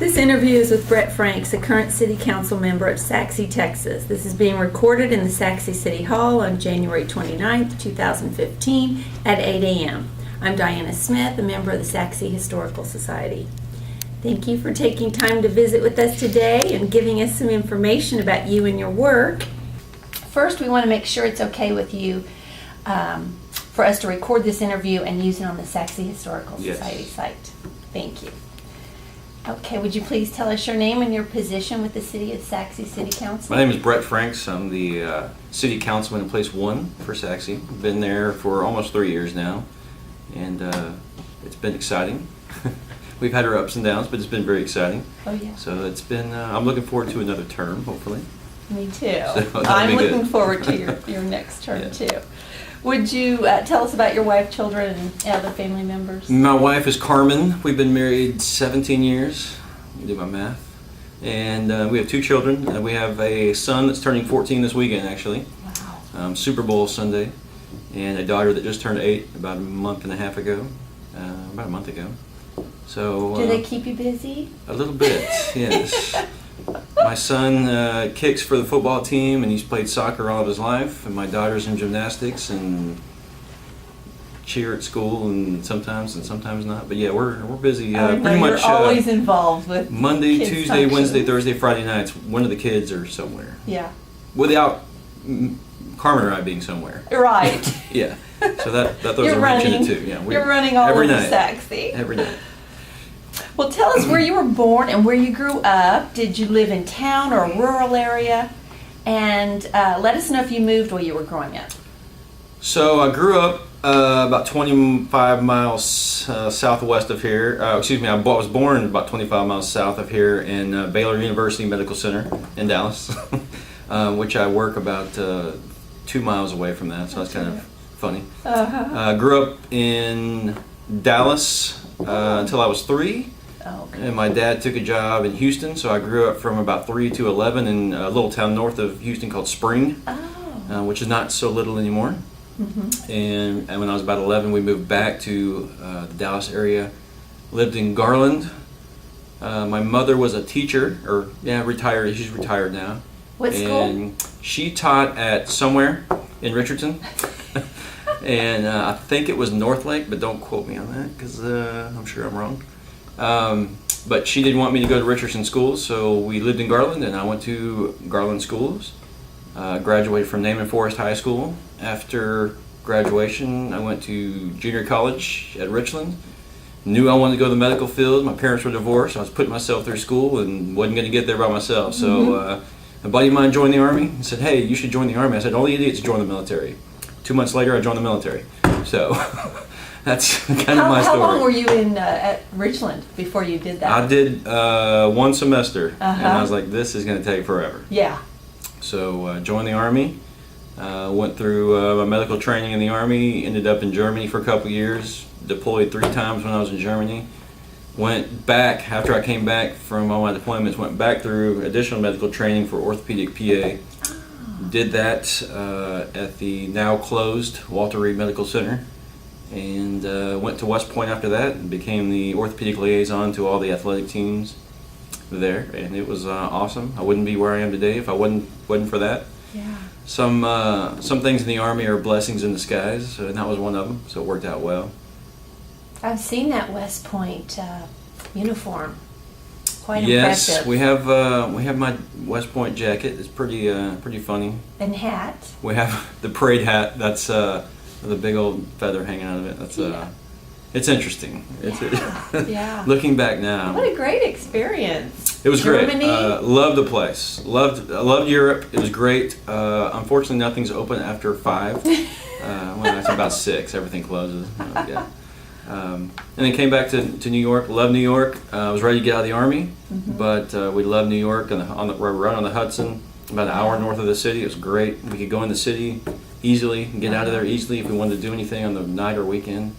This interview is with Brett Franks, a current City Council member of Sachse, Texas. This is being recorded in the Sachse City Hall on January 29th, 2015 at 8 a.m. I'm Diana Smith, a member of the Sachse Historical Society. Thank you for taking time to visit with us today and giving us some information about you and your work. First, we want to make sure it's okay with you for us to record this interview and use it on the Sachse Historical Society site. Thank you. Okay, would you please tell us your name and your position with the City of Sachse City Council? My name is Brett Franks. I'm the City Councilman in Place 1 for Sachse. I've been there for almost 3 years now, and it's been exciting. We've had our ups and downs, but it's been very exciting. Oh, yeah. So it's been, I'm looking forward to another term, hopefully. Me too. So I'm looking forward to your next term, too. Would you tell us about your wife, children, and other family members? My wife is Carmen. We've been married 17 years. You do my math. And we have 2 children. We have a son that's turning 14 this weekend, actually. Wow. Super Bowl Sunday. And a daughter that just turned 8 about a month and a half ago. About a month ago. So, do they keep you busy? A little bit, yes. My son kicks for the football team, and he's played soccer all of his life. And my daughter's in gymnastics and cheer at school, and sometimes not. But yeah, we're busy. Pretty much. You're always involved with Monday, kids' Tuesday, functions. Wednesday, Thursday, Friday nights. One of the kids are somewhere. Yeah. Without Carmen or I being somewhere. Right. Yeah. So that throws a wrench in it too. Yeah. You're running all every over night. Sachse. Every night. Well, tell us where you were born and where you grew up. Did you live in town or a rural area? And let us know if you moved while you were growing up. So I grew up about 25 miles southwest of here. I was born about 25 miles south of here in Baylor University Medical Center in Dallas, which I work about 2 miles away from that, so that's kind of funny. Grew up in Dallas until I was 3. Oh, okay. And my dad took a job in Houston, so I grew up from about 3 to 11 in a little town north of Houston called Spring, which is not so little anymore. Mm-hmm. And when I was about 11, we moved back to the Dallas area, lived in Garland. My mother was a teacher, retired. She's retired now. What school? And she taught at somewhere in Richardson. And I think it was Northlake, but don't quote me on that because I'm sure I'm wrong. But she didn't want me to go to Richardson schools, so we lived in Garland, and I went to Garland schools. Graduated from Naaman Forest High School. After graduation, I went to junior college at Richland. Knew I wanted to go to the medical field. My parents were divorced. I was putting myself through school and wasn't going to get there by myself. So a buddy of mine joined the Army. He said, "Hey, you should join the Army." I said, "Only idiots join the military." 2 months later, I joined the military. So that's kind of my story. How long were you in at Richland before you did that? I did 1 semester, and I was like, this is going to take forever. Yeah. So joined the Army, went through my medical training in the Army, ended up in Germany for a couple years, deployed 3 times when I was in Germany. Went back, after I came back from all my deployments, went back through additional medical training for orthopedic PA. Did that at the now closed Walter Reed Medical Center, and went to West Point after that and became the orthopedic liaison to all the athletic teams there, and it was awesome. I wouldn't be where I am today if I wasn't for that. Yeah. Some things in the Army are blessings in disguise, and that was one of them, so it worked out well. I've seen that West Point uniform. Quite yes, impressive. we have my West Point jacket. It's pretty funny. And hat. We have the parade hat. That's the big old feather hanging out of it. That's it's interesting. Yeah. Looking back now. What a great experience. It was Germany. Great. Loved the place. Loved Europe. It was great. Unfortunately, nothing's open after 5. Well, it's about 6. Everything closes. Yeah. And then came back to New York. Loved New York. I was ready to get out of the Army, but we loved New York. We're right on the Hudson, about an hour north of the city. It was great. We could go in the city easily and get out of there easily if we wanted to do anything on the night or weekend.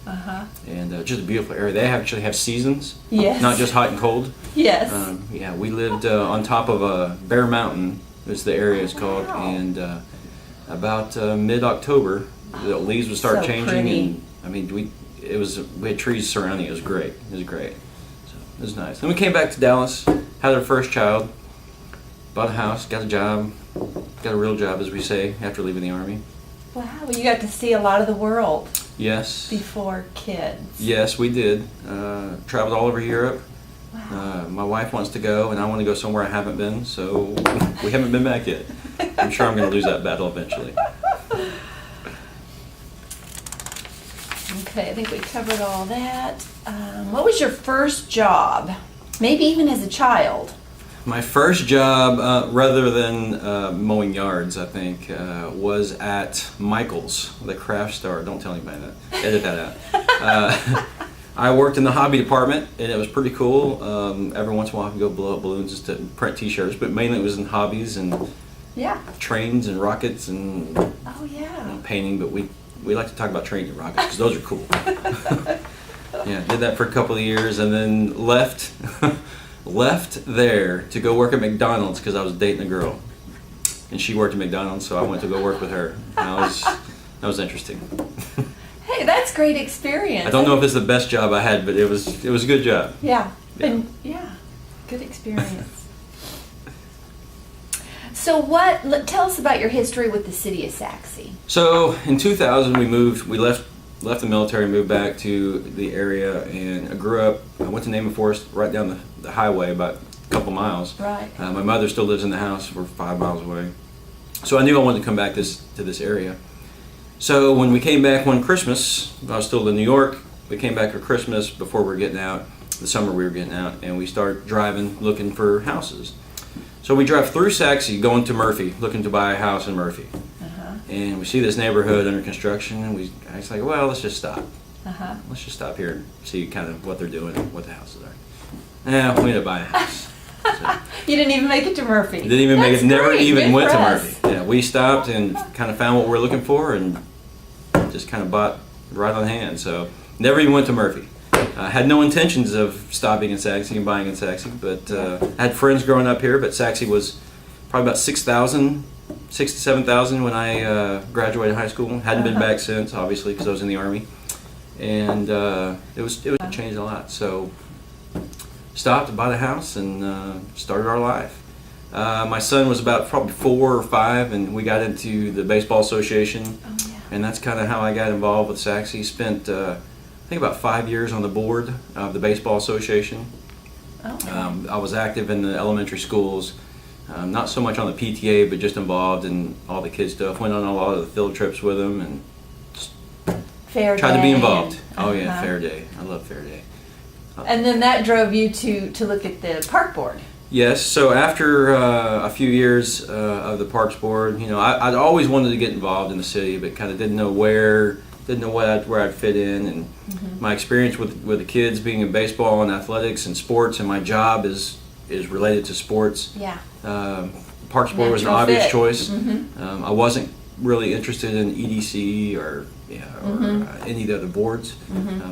And just a beautiful area. They actually have seasons, not just hot and cold. Yes. Yeah, we lived on top of Bear Mountain, is the area it's called, and about mid-October, the leaves would start changing, pretty. and I mean we had trees surrounding it. It was great. So it was nice. Then we came back to Dallas, had our first child, bought a house, got a job, got a real job, as we say, after leaving the Army. Wow, well, you got to see a lot of the world Yes. before kids. Yes, we did. Traveled all over Europe. Wow. My wife wants to go, and I want to go somewhere I haven't been, so we haven't been back yet. I'm sure I'm going to lose that battle eventually. Okay, I think we covered all that. What was your first job? Maybe even as a child. My first job, rather than mowing yards, I think, was at Michael's, the craft store. Don't tell anybody that. Edit that out. I worked in the hobby department, and it was pretty cool. Every once in a while, I could go blow up balloons just to print T-shirts, but mainly it was in hobbies and Yeah. trains and rockets and Oh, yeah. painting. But we like to talk about trains and rockets because those are cool. Yeah, did that for a couple of years, and then left there to go work at McDonald's because I was dating a girl, and she worked at McDonald's, so I went to go work with her. That was interesting. Hey, that's great experience. I don't know if it's the best job I had, but it was a good job. Yeah. Yeah. And yeah, good experience. So tell us about your history with the city of Sachse. So in 2000 we left the military, moved back to the area, and I went to Naaman Forest right down the highway about a couple miles. Right. My mother still lives in the house. We're 5 miles away. So I knew I wanted to come back to this area. So when we came back one Christmas, I was still in New York. We came back for Christmas before we were getting out, the summer we were getting out, and we started driving, looking for houses. So we drive through Sachse, going to Murphy, looking to buy a house in Murphy. Uh-huh. And we see this neighborhood under construction, and I was like, well, let's just stop. Uh-huh. Let's just stop here and see kind of what they're doing and what the houses are. Yeah, we ended up buying a house. So, You didn't even make it to Murphy. didn't even make That's it, never great. even Good went for to us. Murphy. Yeah, we stopped and kind of found what we were looking for and just kind of bought right on hand. So never even went to Murphy. I had no intentions of stopping in Sachse and buying in Sachse, but I had friends growing up here, but Sachse was probably about 6,000 to 7,000 when I graduated high school. Hadn't been back since, obviously, because I was in the Army. And it changed a lot. So stopped, bought a house, and started our life. My son was about probably 4 or 5, and we got into the Baseball Association. Oh, yeah. And that's kind of how I got involved with Sachse. Spent, I think, about 5 years on the board of the Baseball Association. Okay. I was active in the elementary schools, not so much on the PTA, but just involved in all the kids stuff. Went on a lot of the field trips with them and Fair tried to be Day involved. and- Oh yeah, uh-huh. Fair Day. I love Fair Day. And then that drove you to look at the park board. Yes. So after a few years of the Parks Board, I'd always wanted to get involved in the city, but kind of didn't know where I'd fit in. And my experience with the kids being in baseball and athletics and sports, and my job is related to sports. Yeah. Parks Board was an Natural obvious fit. choice. Mhm. I wasn't really interested in EDC or any of the other boards.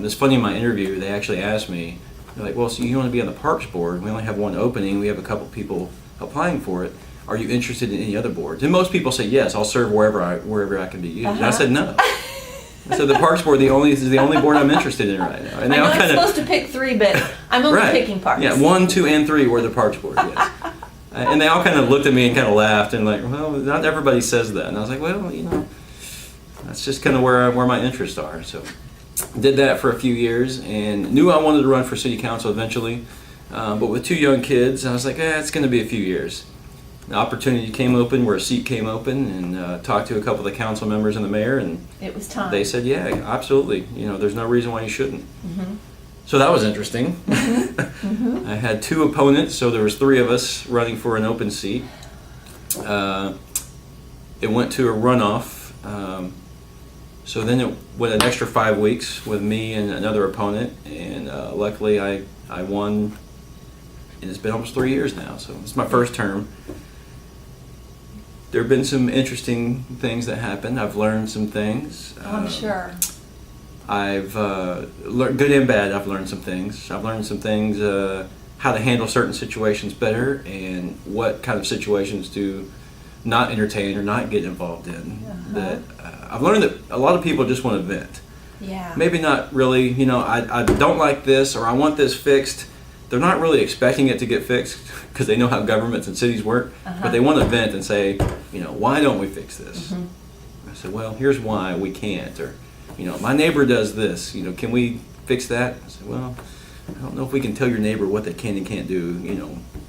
It's funny, in my interview, they actually asked me, they're like, well, so you want to be on the Parks Board? We only have one opening. We have a couple people applying for it. Are you interested in any other boards? And most people say, yes, I'll serve wherever I can be used. And I said, no. I said, the Parks Board is the only board I'm interested in right now. And I they know all I'm kind supposed to pick 3, but I'm only Right. picking parks. Yeah, 1, 2, and 3 were the Parks Board, yes. And they all kind of looked at me and kind of laughed and like, well, not everybody says that. And I was like, well, that's just kind of where my interests are. So did that for a few years and knew I wanted to run for city council eventually. But with 2 young kids, I was like, it's going to be a few years. An opportunity came open where a seat came open, and talked to a couple of the council members and the mayor, and It was time. they said, yeah, absolutely. There's no reason why you shouldn't. So that was interesting. I had 2 opponents, so there was 3 of us running for an open seat. It went to a runoff. So then it went an extra 5 weeks with me and another opponent, and luckily I won. And it's been almost 3 years now, so it's my first term. There have been some interesting things that happened. I've learned some things. I'm sure. I've learned, good and bad, I've learned some things. I've learned some things, how to handle certain situations better, and what kind of situations to not entertain or not get involved in. That I've learned that a lot of people just want to vent. Yeah. Maybe not really, I don't like this, or I want this fixed, they're not really expecting it to get fixed because they know how governments and cities work, but they want to vent and say, why don't we fix this? I said, well, here's why we can't, or, my neighbor does this, can we fix that? I said, well, I don't know if we can tell your neighbor what they can and can't do,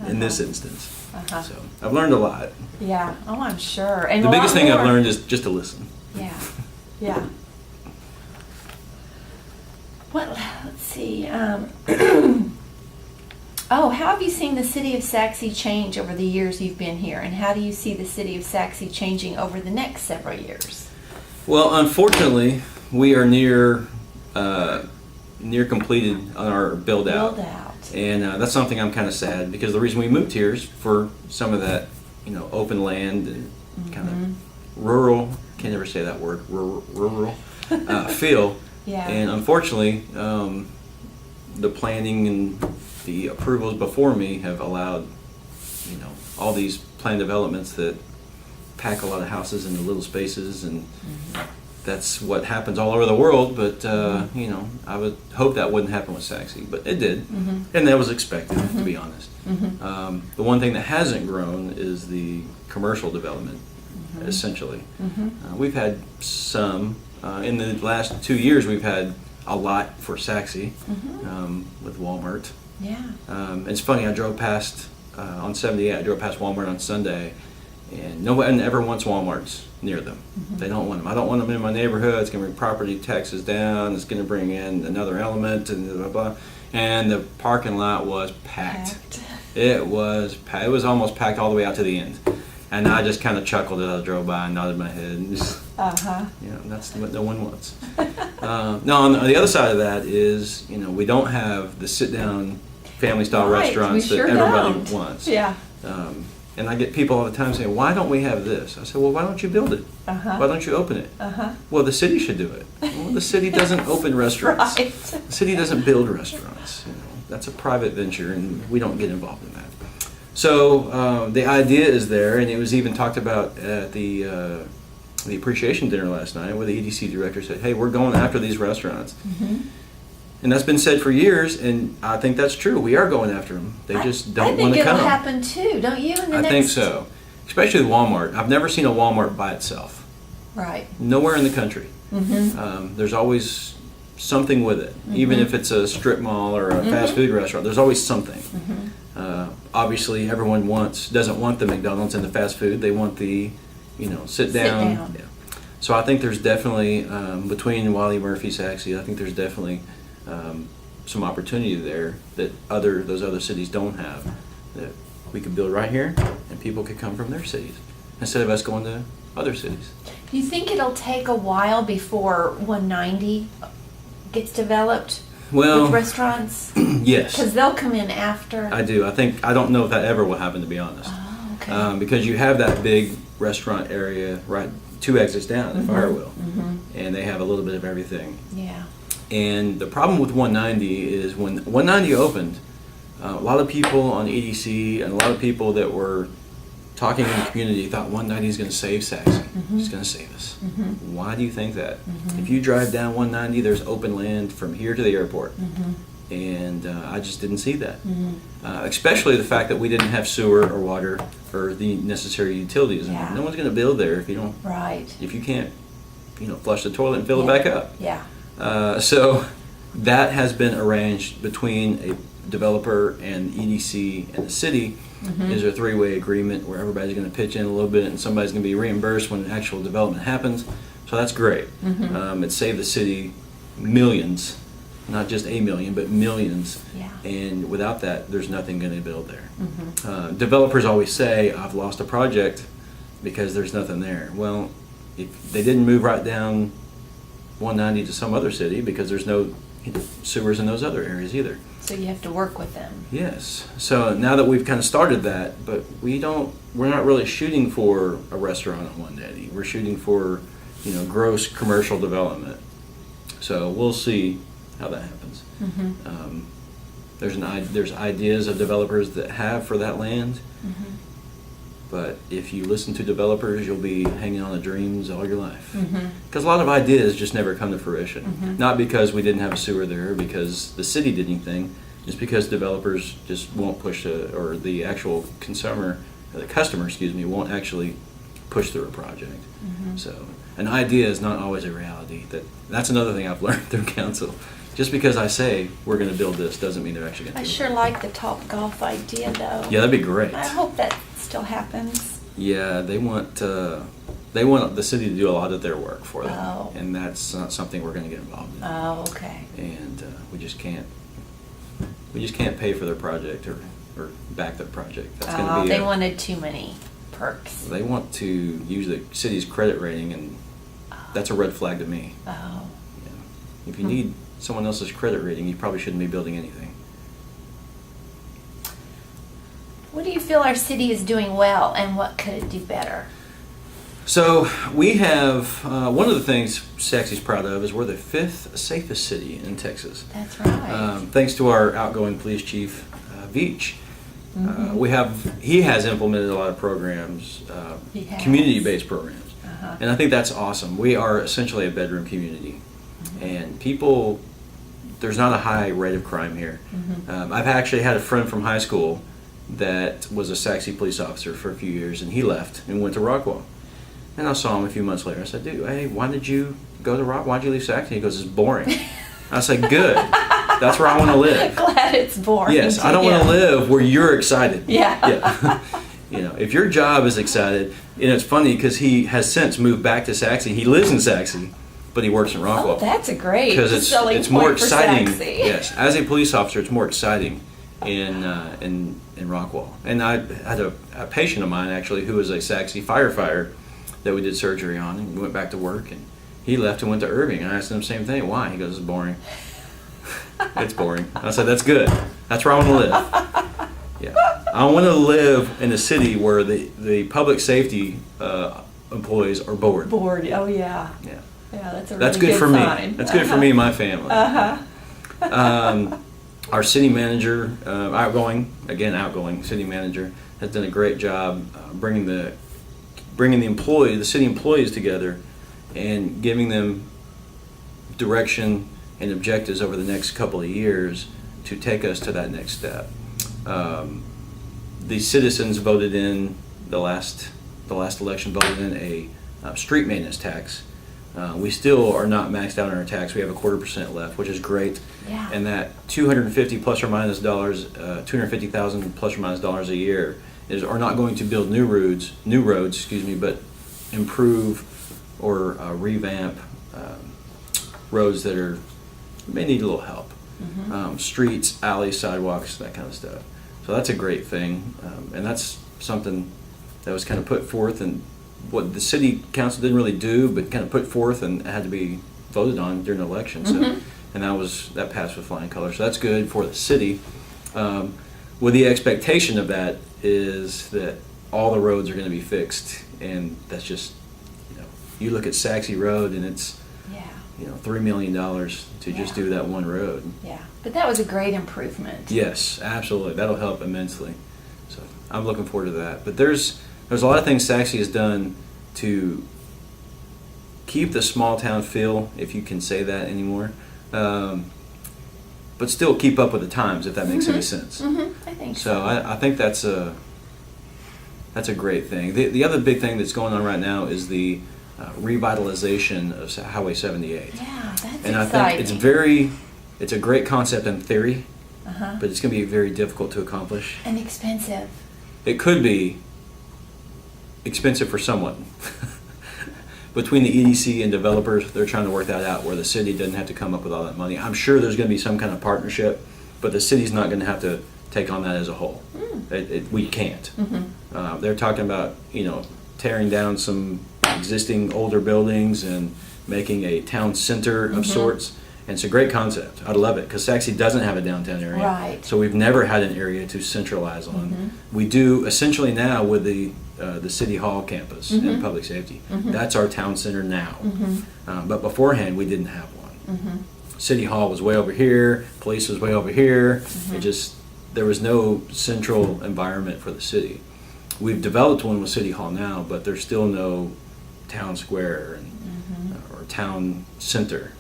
in this instance. So I've learned a lot. Yeah. Oh, I'm sure. And The biggest thing I've learned is just to listen. Yeah. Yeah. Well, let's see. How have you seen the city of Sachse change over the years you've been here, and how do you see the city of Sachse changing over the next several years? Well, unfortunately, we are near completed on our build out. And that's something I'm kind of sad, because the reason we moved here is for some of that, open land and kind of rural, can't ever say that word, rural feel. Yeah. And unfortunately, the planning and the approvals before me have allowed, all these planned developments that pack a lot of houses into little spaces, and that's what happens all over the world. But I would hope that wouldn't happen with Sachse, but it did, and that was expected, to be honest. The one thing that hasn't grown is the commercial development, essentially. We've had some in the last 2 years. We've had a lot for Sachse with Walmart. Yeah. It's funny, I drove past on 78. I drove past Walmart on Sunday, and no one ever wants Walmarts near them. They don't want them. I don't want them in my neighborhood. It's going to bring property taxes down. It's going to bring in another element, and blah, blah. And the parking lot was packed. It was packed. It was almost packed all the way out to the end. And I just kind of chuckled as I drove by and nodded my head. And just, that's what no one wants. No, on the other side of that is, we don't have the sit-down family-style restaurants that everybody wants. Yeah. And I get people all the time saying, why don't we have this? I said, well, why don't you build it? Why don't you open it? Well, the city should do it. Well, the city doesn't open restaurants. Right. The city doesn't build restaurants. That's a private venture, and we don't get involved in that. So the idea is there, and it was even talked about at the appreciation dinner last night, where the EDC director said, hey, we're going after these restaurants. And that's been said for years, and I think that's true. We are going after them. They just don't want to come. I think it'll happen too, don't you? I think so. Especially with Walmart. I've never seen a Walmart by itself. Right. Nowhere in the country. There's always something with it. Even if it's a strip mall or a fast food restaurant, there's always something. Obviously, everyone doesn't want the McDonald's and the fast food. They want the, sit down. Yeah. So I think there's definitely, between Wiley Murphy, Sachse, I think there's definitely some opportunity there that those other cities don't have, that we could build right here and people could come from their cities instead of us going to other cities. Do you think it'll take a while before 190 gets developed with restaurants? Yes. Because they'll come in after. I do. I don't know if that ever will happen, to be honest. Oh, okay. Because you have that big restaurant area right 2 exits down at Firewheel, and they have a little bit of everything. Yeah. And the problem with 190 is when 190 opened, a lot of people on EDC and a lot of people that were talking in the community thought 190 is going to save Sachse. It's going to save us. Why do you think that? If you drive down 190, there's open land from here to the airport. And I just didn't see that. Especially the fact that we didn't have sewer or water or the necessary utilities. Yeah. No one's going to build there if you don't. Right. If you can't, flush the toilet and fill it back up. Yeah. So that has been arranged between a developer and EDC and the city. Is a 3-way agreement where everybody's going to pitch in a little bit and somebody's going to be reimbursed when actual development happens. So that's great. It saved the city millions, not just $1 million, but millions. Yeah. And without that, there's nothing going to build there. Developers always say, I've lost a project because there's nothing there. Well, if they didn't move right down 190 to some other city because there's no sewers in those other areas either. So you have to work with them. Yes. So now that we've kind of started that, but we're not really shooting for a restaurant on 190. We're shooting for, gross commercial development. So we'll see how that happens. There's ideas of developers that have for that land. But if you listen to developers, you'll be hanging on to dreams all your life. Because a lot of ideas just never come to fruition. Not because we didn't have a sewer there, because the city did anything. just because developers just won't push or the actual the customer, excuse me, won't actually push through a project. So an idea is not always a reality. That's another thing I've learned through council. Just because I say we're going to build this doesn't mean they're actually going to I do it. sure like the Top Golf idea, though. Yeah, that'd be great. I hope that still happens. Yeah, they want the city to do a lot of their work for them, Oh. and that's not something we're going to get involved in. Oh, okay. And we just can't pay for their project or back their project. That's going to be They wanted too many perks. They want to use the city's credit rating, and that's a red flag to me. Oh. Yeah. If you need someone else's credit rating, you probably shouldn't be building anything. What do you feel our city is doing well, and what could it do better? So we have one of the things Sachse's proud of is we're the 5th safest city in Texas. That's right. Thanks to our outgoing police chief, Veach. He has implemented a lot of programs, He has. community-based programs, and I think that's awesome. We are essentially a bedroom community, and there's not a high rate of crime here. I've actually had a friend from high school that was a Sachse police officer for a few years, and he left and went to Rockwall. And I saw him a few months later. I said, "Dude, hey, why did you go to Rockwall? Why'd you leave Sachse?" He goes, "It's boring." I said, "Good. That's where I want to live." Glad it's boring. Yes, I don't want to live where you're excited. Yeah. If your job is excited, and it's funny because he has since moved back to Sachse. He lives in Sachse, but he works in Rockwall. Oh, that's a great Because selling it's more point for exciting. Sachse. Yes, as a police officer, it's more exciting in Rockwall. And I had a patient of mine actually who was a Sachse firefighter that we did surgery on, and we went back to work, and he left and went to Irving. And I asked him the same thing. Why? He goes, "It's boring." It's boring. I said, "That's good. That's where I want to live." Yeah, I want to live in a city where the public safety employees are bored. Bored. Oh yeah. Yeah. Yeah, that's a really That's good for me. sign. That's good for me and my family. Our city manager, outgoing city manager, has done a great job bringing the city employees together and giving them direction and objectives over the next couple of years to take us to that next step. The citizens voted in the last election voted in a street maintenance tax. We still are not maxed out on our tax. We have a 1/4% left, which is great. Yeah. And that $250,000 plus or minus dollars a year are not going to build new roads, but improve or revamp roads that may need a little help. Streets, alleys, sidewalks, that kind of stuff. So that's a great thing, and that's something that was kind of put forth and what the city council didn't really do, but kind of put forth and had to be voted on during the election. So, and that passed with flying colors. So that's good for the city. With the expectation of that is that all the roads are going to be fixed, and that's just, you look at Sachse Road and it's $3 million to just do that one road. Yeah, but that was a great improvement. Yes, absolutely. That'll help immensely. So I'm looking forward to that. But there's a lot of things Sachse has done to keep the small town feel, if you can say that anymore, but still keep up with the times, if that makes any sense. I think so. So I think that's a great thing. The other big thing that's going on right now is the revitalization of Highway 78. Yeah, that's And I exciting. think it's a great concept in theory, but it's going to be very difficult to accomplish. And expensive. It could be expensive for someone. Between the EDC and developers, they're trying to work that out where the city doesn't have to come up with all that money. I'm sure there's going to be some kind of partnership, but the city's not going to have to take on that as a whole. We can't. They're talking about, tearing down some existing older buildings and making a town center of sorts. And it's a great concept. I love it because Sachse doesn't have a downtown area. Right. So we've never had an area to centralize on. We do essentially now with the City Hall campus and public safety. That's our town center now. But beforehand, we didn't have one. City Hall was way over here. Police was way over here. There was no central environment for the city. We've developed one with City Hall now, but there's still no town square or town center.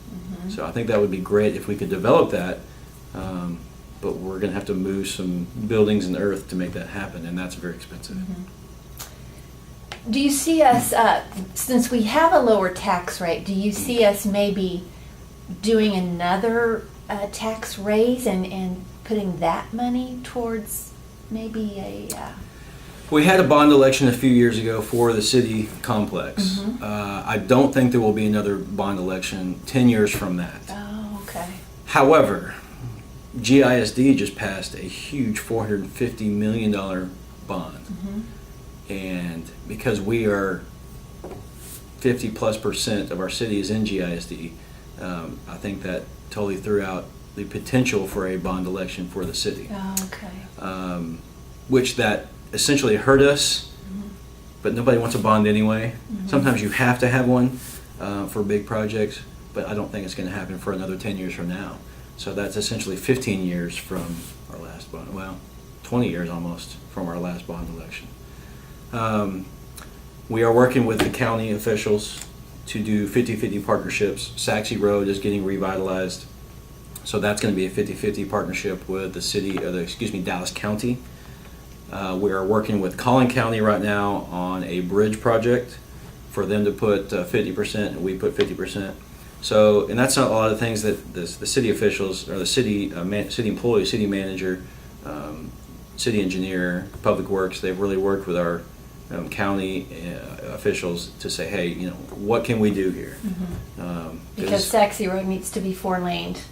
So I think that would be great if we could develop that but we're going to have to move some buildings and earth to make that happen, and that's very expensive. Do you see us, since we have a lower tax rate, do you see us maybe doing another tax raise and putting that money towards maybe a... We had a bond election a few years ago for the city complex. I don't think there will be another bond election 10 years from that. Oh, okay. However, GISD just passed a huge $450 million bond. And because we are 50+% of our city is in GISD, I think that totally threw out the potential for a bond election for the city. Oh, okay. Which that essentially hurt us, but nobody wants a bond anyway. Sometimes you have to have one for big projects, but I don't think it's going to happen for another 10 years from now. So that's essentially 15 years from our last bond, well, 20 years almost from our last bond election. We are working with the county officials to do 50-50 partnerships. Sachse Road is getting revitalized, so that's going to be a 50-50 partnership with the city, Dallas County. We are working with Collin County right now on a bridge project for them to put 50% and we put 50%. So, and that's not a lot of things that the city officials or the city city employees, city manager, city engineer, public works, they've really worked with our county officials to say, hey, you know, what can we do here? Because Sachse Road needs to be 4-laned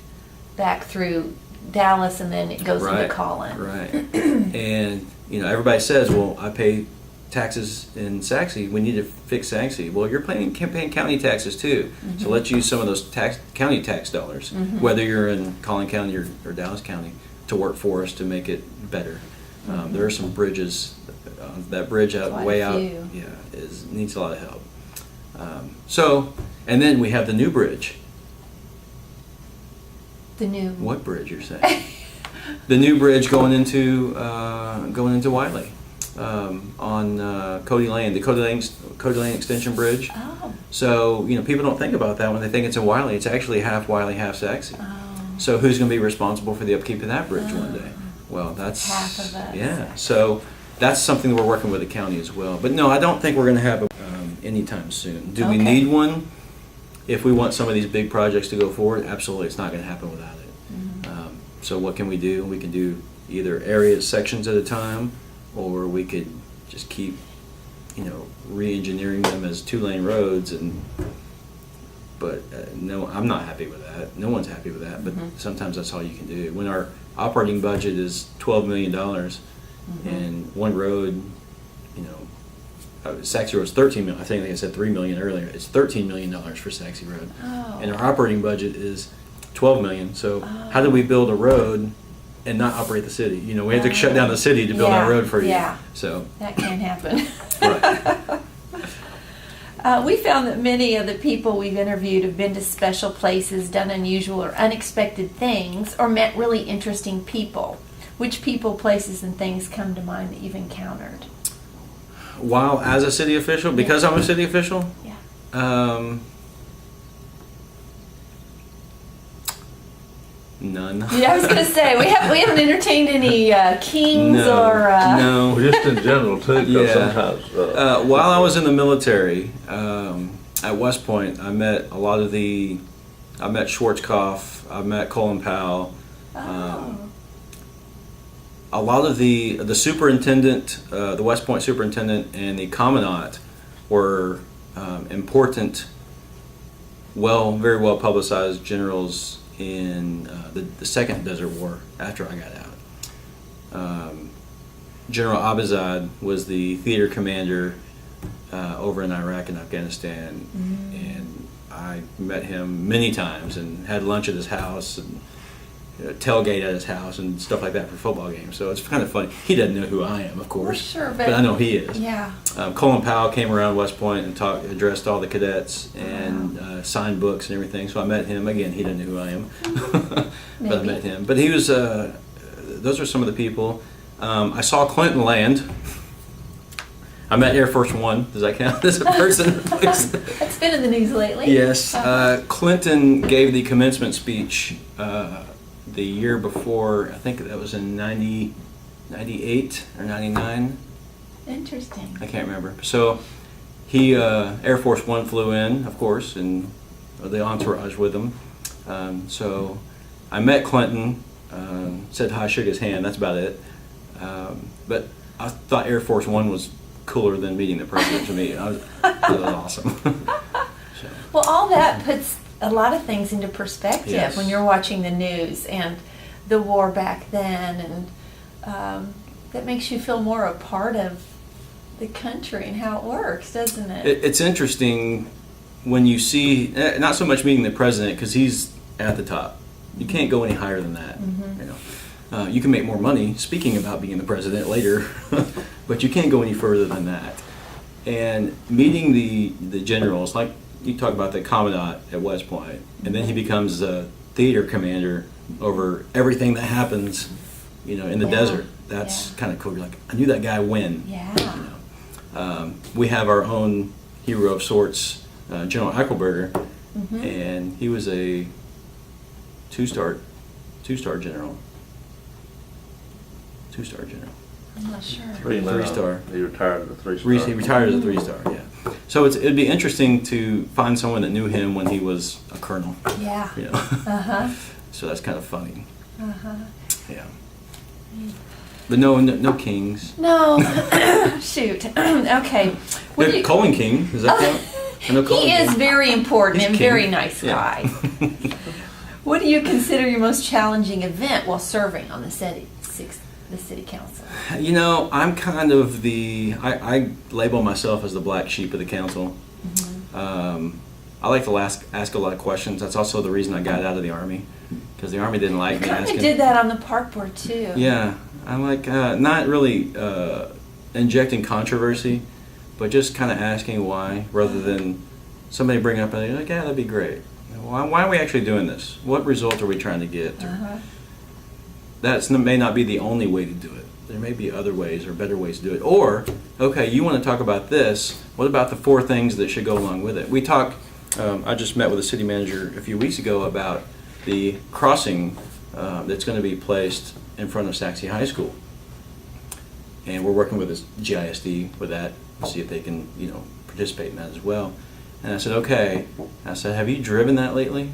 back through Dallas and then it goes into Collin. Right. And, you know, everybody says, well, I pay taxes in Sachse, we need to fix Sachse. Well, you're paying county taxes too, so let's use some of those county tax dollars, whether you're in Collin County or Dallas County, to work for us to make it better. There are some bridges, that bridge way out, needs a lot of help. So, and then we have the new bridge. What bridge you're saying? The new bridge going into Wiley. On Cody Lane, the Cody Lane Extension Bridge. Oh. So, you know, people don't think about that when they think it's in Wiley. It's actually half Wiley, half Sachse. Oh. So who's going to be responsible for the upkeep of that bridge one day? Well, that's half of us. Yeah. So that's something that we're working with the county as well. But no, I don't think we're going to have a anytime soon. Do we need one? If we want some of these big projects to go forward, absolutely, it's not going to happen without it. So what can we do? We can do either areas, sections at a time, or we could just keep, you know, re-engineering them as 2-lane roads. But no, I'm not happy with that. No one's happy with that. But sometimes that's all you can do. When our operating budget is $12 million, and one road, you know, Sachse Road is $13 million. I think I said $3 million earlier. It's $13 million for Sachse Road, and our operating budget is $12 million. So how do we build a road and not operate the city? You know, we have to shut down the city to build that road for you. Yeah. So that can't happen. Right. We found that many of the people we've interviewed have been to special places, done unusual or unexpected things, or met really interesting people. Which people, places, and things come to mind that you've encountered? While as a city official, because I'm a city official? Yeah. None. Yeah, I was going to say, we haven't entertained any kings or... No. Well, just in general, too, because sometimes... while I was in the military, at West Point, I met Schwarzkopf, I met Colin Powell. A lot of the superintendent, the West Point superintendent and the commandant were important, very well publicized generals in the Second Desert War after I got out. General Abizad was the theater commander over in Iraq and Afghanistan, and I met him many times and had lunch at his house and tailgate at his house and stuff like that for football games. So it's kind of funny. He doesn't know who I am, of course, well, sure, but I know he is. Yeah. Colin Powell came around West Point and addressed all the cadets and signed books and everything. So I met him again. He didn't know who I am, but I met him. But he was. Those are some of the people. I saw Clinton land. I met Air Force One. Does that count as a person? It's been in the news lately. Yes. Clinton gave the commencement speech the year before. I think that was in 98 or 99. Interesting. I can't remember. So he, Air Force One flew in, of course, and the entourage with him. So I met Clinton, said hi, shook his hand, that's about it. But I thought Air Force One was cooler than meeting the president to me. That was awesome. So, Well, all that puts a lot of things into perspective Yes. when you're watching the news and the war back then, and that makes you feel more a part of the country and how it works, doesn't it? it's interesting when you see, not so much meeting the president because he's at the top. You can't go any higher than that. Mm-hmm. You know, you can make more money speaking about being the president later, but you can't go any further than that. And meeting the generals, like you talk about the commandant at West Point, and then he becomes a theater commander over everything that happens, you know, in the Yeah. desert. That's Yeah. kind of cool. You're like, I knew that guy when. Yeah. You know. We have our own hero of sorts, General Eichelberger, Mhm. and he was a two-star general. Two-star general. I'm not sure. Three-star. He retired as a three-star. He retired as a three-star, yeah. So it'd be interesting to find someone that knew him when he was a colonel. Yeah. You know? Uh-huh. So that's kind of funny. Uh-huh. Yeah. But no kings. No. Shoot. Okay. What do you- Colin King, does that count? I know Colin He is King. very important He's and king. very nice Yeah. guy. What do you consider your most challenging event while serving on the city council? You know, I'm kind of I label myself as the black sheep of the council. I like to ask a lot of questions. That's also the reason I got out of the Army, because the Army didn't like You me kind asking. of did that on the park board too. Yeah, I like not really injecting controversy, but just kind of asking why, rather than somebody bring up and you're like, yeah, that'd be great. Why are we actually doing this? What result are we trying to get? Uh-huh. That may not be the only way to do it. There may be other ways or better ways to do it. Or, okay, you want to talk about this. What about the 4 things that should go along with it? We talked, I just met with the city manager a few weeks ago about the crossing that's going to be placed in front of Sachse High School. And we're working with this GISD with that to see if they can, you know, participate in that as well. And I said, okay. I said, have you driven that lately?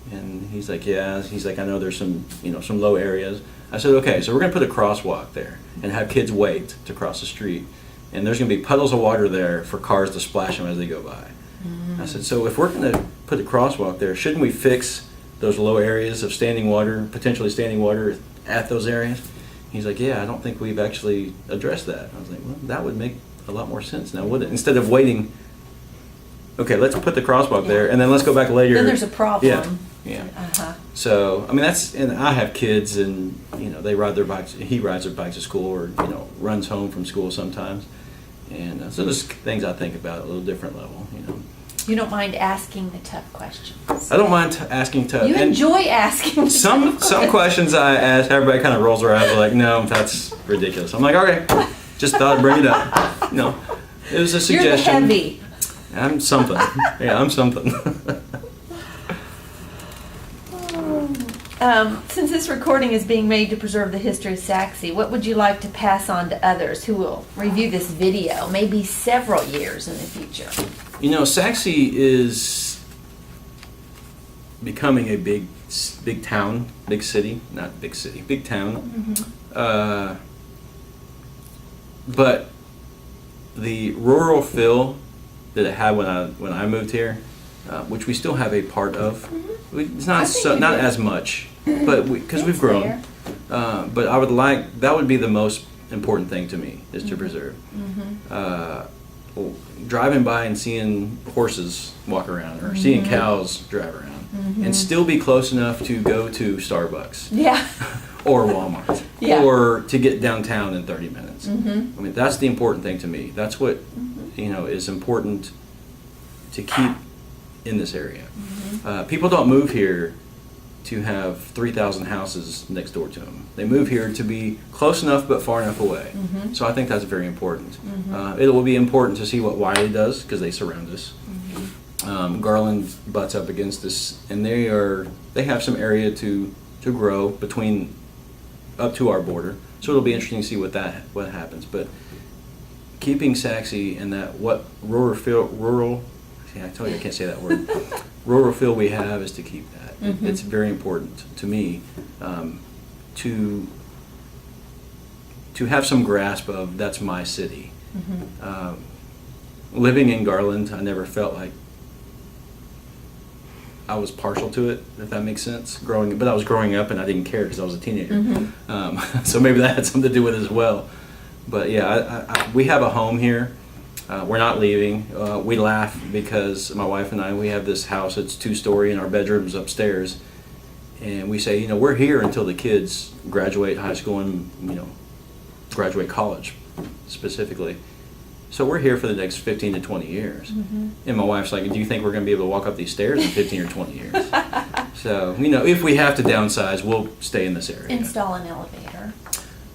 And he's like, yeah. He's like, I know there's some, you know, some low areas. I said, okay, so we're going to put a crosswalk there and have kids wait to cross the street. And there's going to be puddles of water there for cars to splash them as they go by. I said, so if we're going to put a crosswalk there, shouldn't we fix those low areas of standing water, potentially standing water at those areas? He's like, yeah, I don't think we've actually addressed that. I was like, well, that would make a lot more sense now, wouldn't it? Instead of waiting, okay, let's put the crosswalk there, and then let's go back later. Then there's a problem. Yeah. Uh-huh. So, I mean, and I have kids, and, you know, they ride their bikes, he rides their bikes to school, or, you know, runs home from school sometimes. And so there's things I think about at a little different level, you know. You don't mind asking the tough questions. I don't mind asking tough. You and enjoy asking some questions I ask, everybody kind of rolls their eyes, like, no, that's ridiculous. I'm like, okay, just thought I'd bring it up. No, it was a suggestion. You're the heavy. I'm something. Yeah, I'm something. Since this recording is being made to preserve the history of Sachse, what would you like to pass on to others who will review this video, maybe several years in the future? You know, Sachse is becoming a big town, big city, not big city, big town. Mm-hmm. But the rural feel that it had when I moved here, which we still have a part of. It's I not think you not do. as much, but because we've It's grown. there. But I would like, that would be the most important thing to me, is to preserve. Driving by and seeing horses walk around, or seeing cows drive around, and still be close enough to go to Starbucks Yeah. or Walmart, Yeah. or to get downtown in 30 minutes. Mm-hmm. I mean, that's the important thing to me. That's what, you know, is important to keep in this area. People don't move here to have 3,000 houses next door to them. They move here to be close enough but far enough away. So I think that's very important. It will be important to see what Wiley does, because they surround us. Garland butts up against us, and they have some area to to grow between up to our border. So it'll be interesting to see what happens. But keeping Sachse and that what rural. See, I told you I can't say that word. Rural feel we have is to keep that. Mhm. It's very important to me to have some grasp of that's my city. Mhm. Living in Garland, I never felt like I was partial to it, if that makes sense. But I was growing up and I didn't care because I was a teenager. Mhm. So maybe that had something to do with it as well. But yeah, we have a home here. We're not leaving. We laugh because my wife and I, we have this house. It's 2-story and our bedroom's upstairs. And we say, we're here until the kids graduate high school and, graduate college specifically. So we're here for the next 15 to 20 years. Mhm. And my wife's like, do you think we're going to be able to walk up these stairs in 15 or 20 years? So, if we have to downsize, we'll stay in this area. Install an elevator.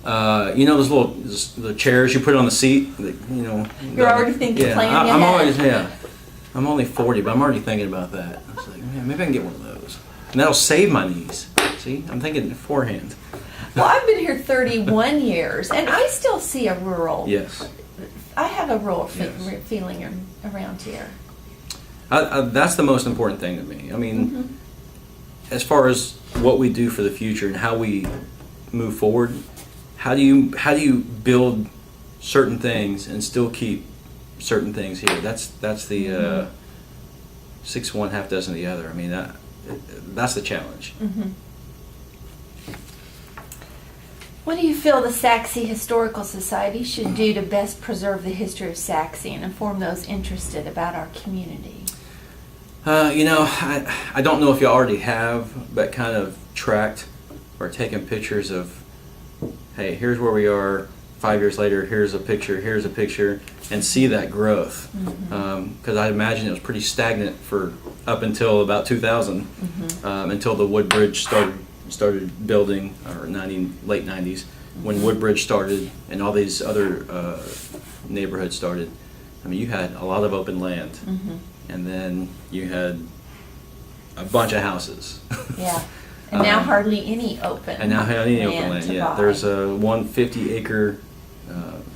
Those the chairs you put on the seat. You're already thinking, planning I'm ahead. I'm only 40, but I'm already thinking about that. I was like, man, maybe I can get one of those, and that'll save my knees. See, I'm thinking beforehand. Well, I've been here 31 years, and I still see a rural. Yes, I have a rural Yes. feeling around here. that's the most important thing to me. I mean, as far as what we do for the future and how we move forward, how do you build certain things and still keep certain things here? That's the 6 of one, half dozen of the other. I mean, that's the challenge. Mm-hmm. What do you feel the Sachse Historical Society should do to best preserve the history of Sachse and inform those interested about our community? I don't know if you already have, but kind of tracked or taken pictures of, hey, here's where we are 5 years later, here's a picture, and see that growth. Because I imagine it was pretty stagnant for up until about 2000, until the Woodbridge started building, or late 90s, when Woodbridge started and all these other neighborhoods started. I mean, you had a lot of open land, and then you had a bunch of houses. Yeah. And now hardly any open And now hardly any open land, to yeah. buy. There's a 150-acre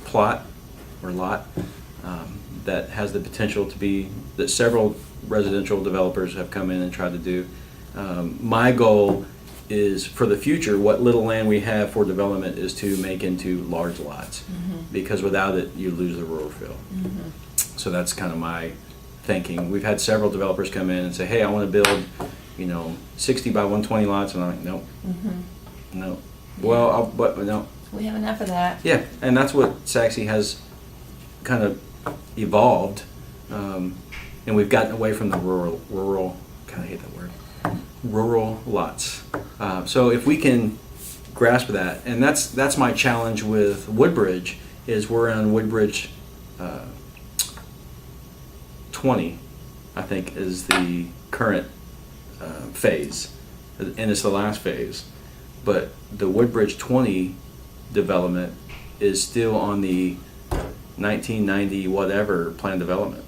plot or lot that has the potential to be, that several residential developers have come in and tried to do. My goal is, for the future, what little land we have for development is to make into large lots, because without it, you lose the rural feel. So that's kind of my thinking. We've had several developers come in and say, hey, I want to build 60 by 120 lots, and I'm like, nope, no. Well, but no. We have enough of that. Yeah, and that's what Sachse has kind of evolved, and we've gotten away from the rural. Kind of hate that word. Rural lots. So if we can grasp that, and that's my challenge with Woodbridge, is we're on Woodbridge 20, I think, is the current phase, and it's the last phase. But the Woodbridge 20 development is still on the 1990 whatever plan development.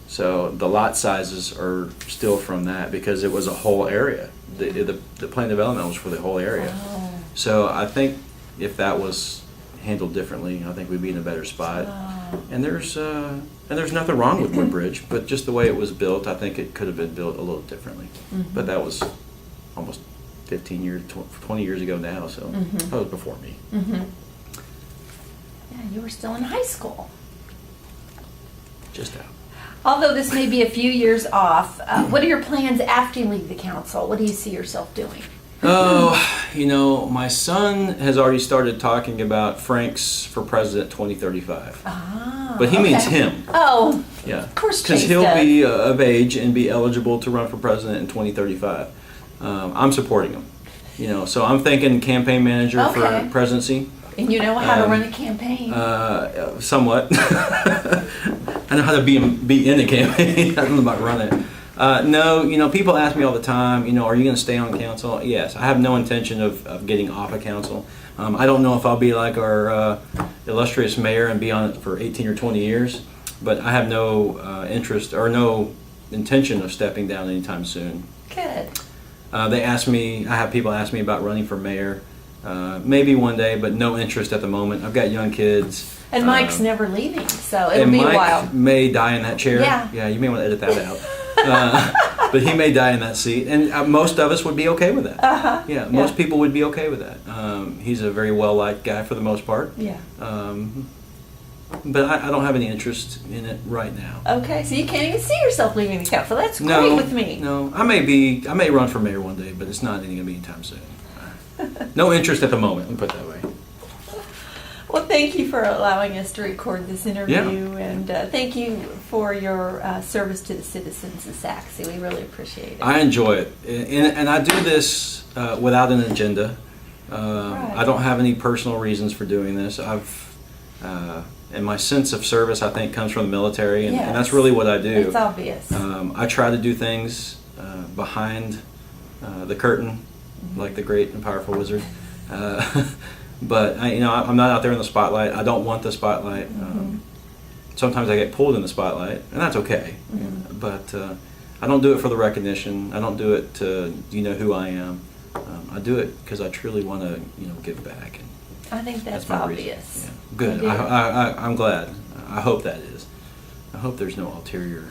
So the lot sizes are still from that, because it was a whole area. The plan development was for the whole area. Oh. So I think if that was handled differently, I think we'd be in a better spot. Oh. And there's nothing wrong with Woodbridge, but just the way it was built, I think it could have been built a little differently. But that was almost 15 years, 20 years ago now, so that was before me. Yeah, you were still in high school. Just out. Although this may be a few years off, what are your plans after you leave the council? What do you see yourself doing? Oh, my son has already started talking about Frank's for president 2035. Ah, But he means him. Oh, Yeah. of course Because Chase he'll does. be of age and be eligible to run for president in 2035. I'm supporting him. So I'm thinking campaign manager Okay. for presidency. And you know how to run a campaign. Somewhat. I know how to be in a campaign. I don't know about running it. No, people ask me all the time, are you going to stay on council? Yes, I have no intention of getting off of council. I don't know if I'll be like our illustrious mayor and be on it for 18 or 20 years, but I have no interest or no intention of stepping down anytime soon. Good. They ask me. I have people ask me about running for mayor. Maybe one day, but no interest at the moment. I've got young kids. And Mike's never leaving, so it'll And be a Mike while. may die in that chair. Yeah. You may want to edit that out. But he may die in that seat, and most of us would be okay with that. Yeah, most people would be okay with that. He's a very well-liked guy for the most part. Yeah. But I don't have any interest in it right now. Okay, so you can't even see yourself leaving the council. That's great No, with me. No, I may run for mayor one day, but it's not going to be anytime soon. No interest at the moment. Let me put it that way. Well, thank you for allowing us to record this interview, and thank you for your service to the citizens of Sachse. We really appreciate it. I enjoy it, and I do this without an agenda. I don't have any personal reasons for doing this. And my sense of service, I think, comes from the military, and that's really what I do. It's obvious. I try to do things behind the curtain, like the great and powerful wizard. But I'm not out there in the spotlight. I don't want the spotlight. Sometimes I get pulled in the spotlight, and that's okay. But I don't do it for the recognition. I don't do it to who I am. I do it because I truly want to give back. And I think that's my obvious. reason. Yeah. Good. I'm glad. I hope that is. I hope there's no ulterior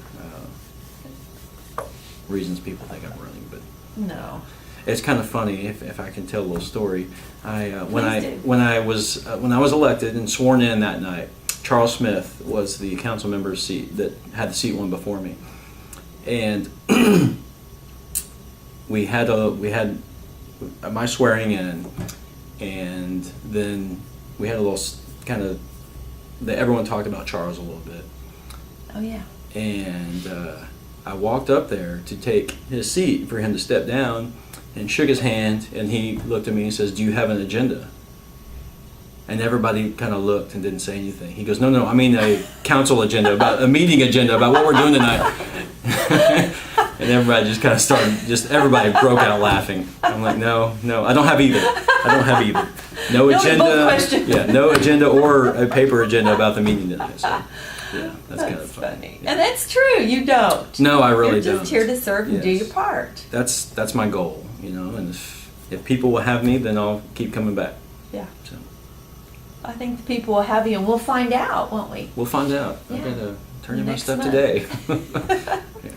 reasons people think I'm running, but No. it's kind of funny if I can tell a little story. Please do. When I was elected and sworn in that night, Charles Smith was the council member's seat that had the seat one before me, and we had my swearing in, and then we had a little kind of everyone talked about Charles a little bit. Oh, yeah. And I walked up there to take his seat for him to step down, and shook his hand, and he looked at me and says, "Do you have an agenda?" And everybody kind of looked and didn't say anything. He goes, No, I mean a council agenda, about a meeting agenda about what we're doing tonight. And everybody just kind of everybody broke out laughing. I'm like, no, I don't have either. No agenda. Both questions. Yeah, no agenda or a paper agenda about the meeting tonight. So, yeah, that's kind of funny. Yeah. And that's true. You don't. No, I really You're don't. just here to serve and do Yes. your part. That's my goal, and if people will have me, then I'll keep coming back. Yeah. So I think the people will have you, and we'll find out, won't we? we'll find out. Yeah. I've got to turn in my Next stuff month. today. Yeah.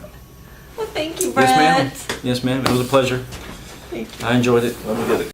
Well, thank you, Brett. Yes, ma'am. Yes, ma'am. It was a pleasure. Thank you. I enjoyed it. Let me get it.